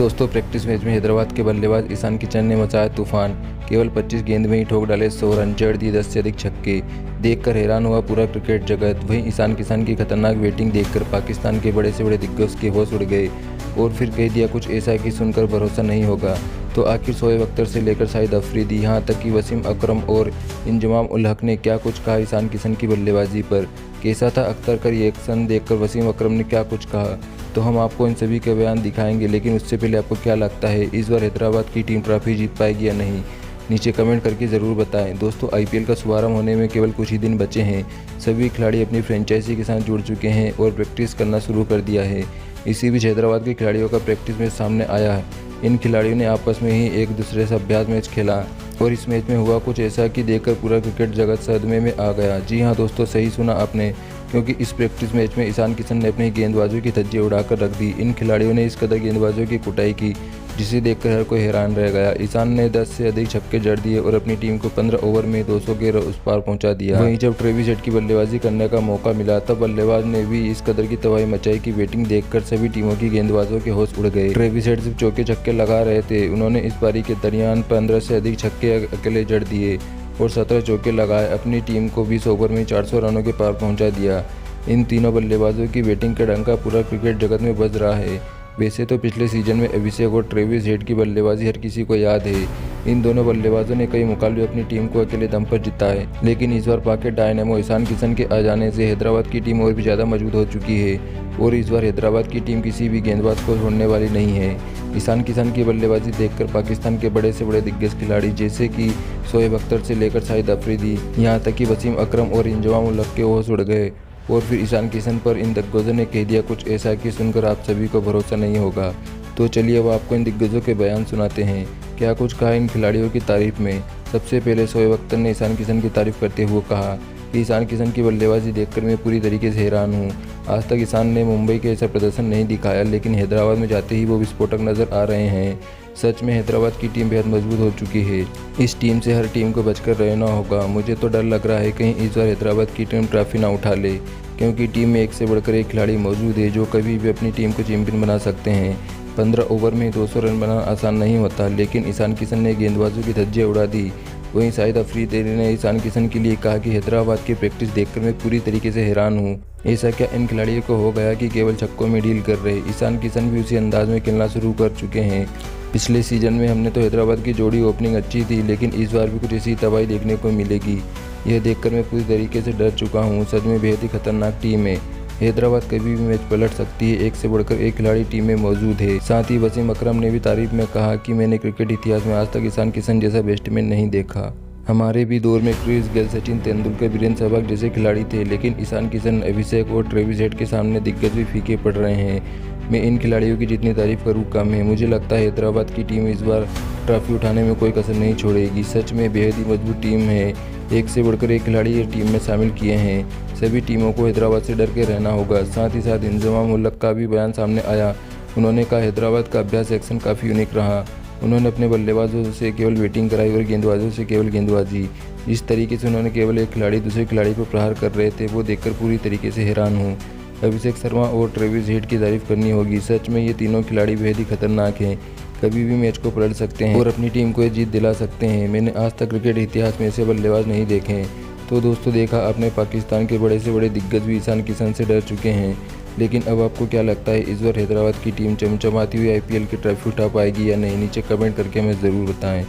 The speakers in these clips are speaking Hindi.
दोस्तों प्रैक्टिस मैच में हैदराबाद के बल्लेबाज ईशान किशन ने मचाया तूफान। केवल 25 गेंद में ही ठोक डाले 100 रन, जड़ दिए 10 से अधिक छक्के। देखकर हैरान हुआ पूरा क्रिकेट जगत। वहीं ईशान किशन की खतरनाक बैटिंग देखकर पाकिस्तान के बड़े से बड़े दिग्गज के होश उड़ गए और फिर कह दिया कुछ ऐसा कि सुनकर भरोसा नहीं होगा। तो आखिर शोएब अख्तर से लेकर शाहिद अफरीदी, यहाँ तक कि वसीम अकरम और इंजमाम उल हक ने क्या कुछ कहा ईशान किशन की बल्लेबाजी पर। कैसा था अख्तर का रिएक्शन, देखकर वसीम अकरम ने क्या कुछ कहा, तो हम आपको इन सभी के बयान दिखाएंगे। लेकिन उससे पहले आपको क्या लगता है इस बार हैदराबाद की टीम ट्रॉफी जीत पाएगी या नहीं, नीचे कमेंट करके ज़रूर बताएं। दोस्तों आईपीएल का शुभारंभ होने में केवल कुछ ही दिन बचे हैं। सभी खिलाड़ी अपनी फ्रेंचाइजी के साथ जुड़ चुके हैं और प्रैक्टिस करना शुरू कर दिया है। इसी बीच हैदराबाद के खिलाड़ियों का प्रैक्टिस मैच सामने आया है। इन खिलाड़ियों ने आपस में ही एक दूसरे से अभ्यास मैच खेला और इस मैच में हुआ कुछ ऐसा कि देखकर पूरा क्रिकेट जगत सदमे में आ गया। जी हाँ दोस्तों, सही सुना आपने, क्योंकि इस प्रैक्टिस मैच में ईशान किशन ने अपनी गेंदबाजों की धज्जियां उड़ाकर रख दी। इन खिलाड़ियों ने इस कदर गेंदबाजों की कुटाई की जिसे देखकर हर कोई हैरान रह गया। ईशान ने 10 से अधिक छक्के जड़ दिए और अपनी टीम को 15 ओवर में 200 के उस पार पहुंचा दिया। वहीं जब ट्रेविस हेड की बल्लेबाजी करने का मौका मिला तब बल्लेबाज ने भी इस कदर की तबाही मचाई कि बैटिंग देखकर सभी टीमों की गेंदबाजों के होश उड़ गए। ट्रेविस हेड सिर्फ चौके छक्के लगा रहे थे, उन्होंने इस पारी के दरमियान 15 से अधिक छक्के अकेले जड़ दिए और 17 चौके लगाए अपनी टीम को 20 ओवर में 400 रनों के पार पहुंचा दिया। इन तीनों बल्लेबाजों की बैटिंग का डंका पूरा क्रिकेट जगत में बज रहा है। वैसे तो पिछले सीजन में अभिषेक और ट्रेविस हेड की बल्लेबाजी हर किसी को याद है। इन दोनों बल्लेबाजों ने कई मुकाबले अपनी टीम को अकेले दम पर जिताए, लेकिन इस बार पाके डायनेमो ईशान किशन के आ जाने से हैदराबाद की टीम और भी ज़्यादा मजबूत हो चुकी है और इस बार हैदराबाद की टीम किसी भी गेंदबाज को छोड़ने वाली नहीं है। ईशान किशन की बल्लेबाजी देखकर पाकिस्तान के बड़े से बड़े दिग्गज खिलाड़ी जैसे कि शोएब अख्तर से लेकर शाहिद अफरीदी, यहाँ तक कि वसीम अकरम और इंजमाम उल हक के होश उड़ गए और फिर ईशान किशन पर इन दिग्गजों ने कह दिया कुछ ऐसा कि सुनकर आप सभी को भरोसा नहीं होगा। तो चलिए अब आपको इन दिग्गजों के बयान सुनाते हैं, क्या कुछ कहा इन खिलाड़ियों की तारीफ में। सबसे पहले शोएब अख्तर ने ईशान किशन की तारीफ करते हुए कहा कि ईशान किशन की बल्लेबाजी देखकर मैं पूरी तरीके से हैरान हूँ। आज तक ईशान ने मुंबई के ऐसा प्रदर्शन नहीं दिखाया, लेकिन हैदराबाद में जाते ही वो विस्फोटक नजर आ रहे हैं। सच में हैदराबाद की टीम बेहद मजबूत हो चुकी है। इस टीम से हर टीम को बचकर रहना होगा। मुझे तो डर लग रहा है कहीं इस बार हैदराबाद की टीम ट्रॉफी ना उठा ले, क्योंकि टीम में एक से बढ़कर एक खिलाड़ी मौजूद है जो कभी भी अपनी टीम को चैंपियन बना सकते हैं। 15 ओवर में 200 रन बनाना आसान नहीं होता, लेकिन ईशान किशन ने गेंदबाजों की धज्जियां उड़ा दी। वहीं शाहिद अफरीदी ने ईशान किशन के लिए कहा कि हैदराबाद की प्रैक्टिस देखकर मैं पूरी तरीके से हैरान हूँ। ऐसा क्या इन खिलाड़ियों को हो गया कि केवल छक्कों में डील कर रहे। ईशान किशन भी उसी अंदाज में खेलना शुरू कर चुके हैं। पिछले सीजन में हमने तो हैदराबाद की जोड़ी ओपनिंग अच्छी थी, लेकिन इस बार भी कुछ ऐसी तबाही देखने को मिलेगी। यह देखकर मैं पूरी तरीके से डर चुका हूँ। सच में बेहद ही खतरनाक टीम है। हैदराबाद कभी भी मैच पलट सकती है। एक से बढ़कर एक खिलाड़ी टीम में मौजूद है। साथ ही वसीम अकरम ने भी तारीफ में कहा कि मैंने क्रिकेट इतिहास में आज तक ईशान किशन जैसा बैट्समैन नहीं देखा। हमारे भी दौर में क्रिस गेल, सचिन तेंदुलकर, वीरेंद्र सहवाग जैसे खिलाड़ी थे, लेकिन ईशान किशन, अभिषेक और ट्रेविस हेड के सामने दिग्गज भी फीके पड़ रहे हैं। मैं इन खिलाड़ियों की जितनी तारीफ करूँ कम है। मुझे लगता है हैदराबाद की टीम इस बार ट्रॉफी उठाने में कोई कसर नहीं छोड़ेगी। सच में बेहद ही मजबूत टीम है। एक से बढ़कर एक खिलाड़ी ये टीम में शामिल किए हैं। सभी टीमों को हैदराबाद से डर के रहना होगा। साथ ही साथ इंजमाम उल हक का भी बयान सामने आया। उन्होंने कहा हैदराबाद का अभ्यास सेक्शन काफ़ी यूनिक रहा। उन्होंने अपने बल्लेबाजों से केवल बैटिंग कराई और गेंदबाजों से केवल गेंदबाजी। जिस तरीके से उन्होंने केवल एक खिलाड़ी दूसरे खिलाड़ी पर प्रहार कर रहे थे वो देखकर पूरी तरीके से हैरान हूँ। अभिषेक शर्मा और ट्रेविस हेड की तारीफ करनी होगी। सच में ये तीनों खिलाड़ी बेहद ही खतरनाक हैं। कभी भी मैच को पलट सकते हैं और अपनी टीम को ये जीत दिला सकते हैं। मैंने आज तक क्रिकेट इतिहास में ऐसे बल्लेबाज नहीं देखे हैं। तो दोस्तों देखा आपने, पाकिस्तान के बड़े से बड़े दिग्गज भी ईशान किशन से डर चुके हैं। लेकिन अब आपको क्या लगता है इस बार हैदराबाद की टीम चमचमाती हुई आईपीएल की ट्रॉफी उठा पाएगी या नहीं, नीचे कमेंट करके हमें ज़रूर बताएं।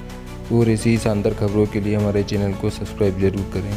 और ऐसी ही शानदार खबरों के लिए हमारे चैनल को सब्सक्राइब जरूर करें।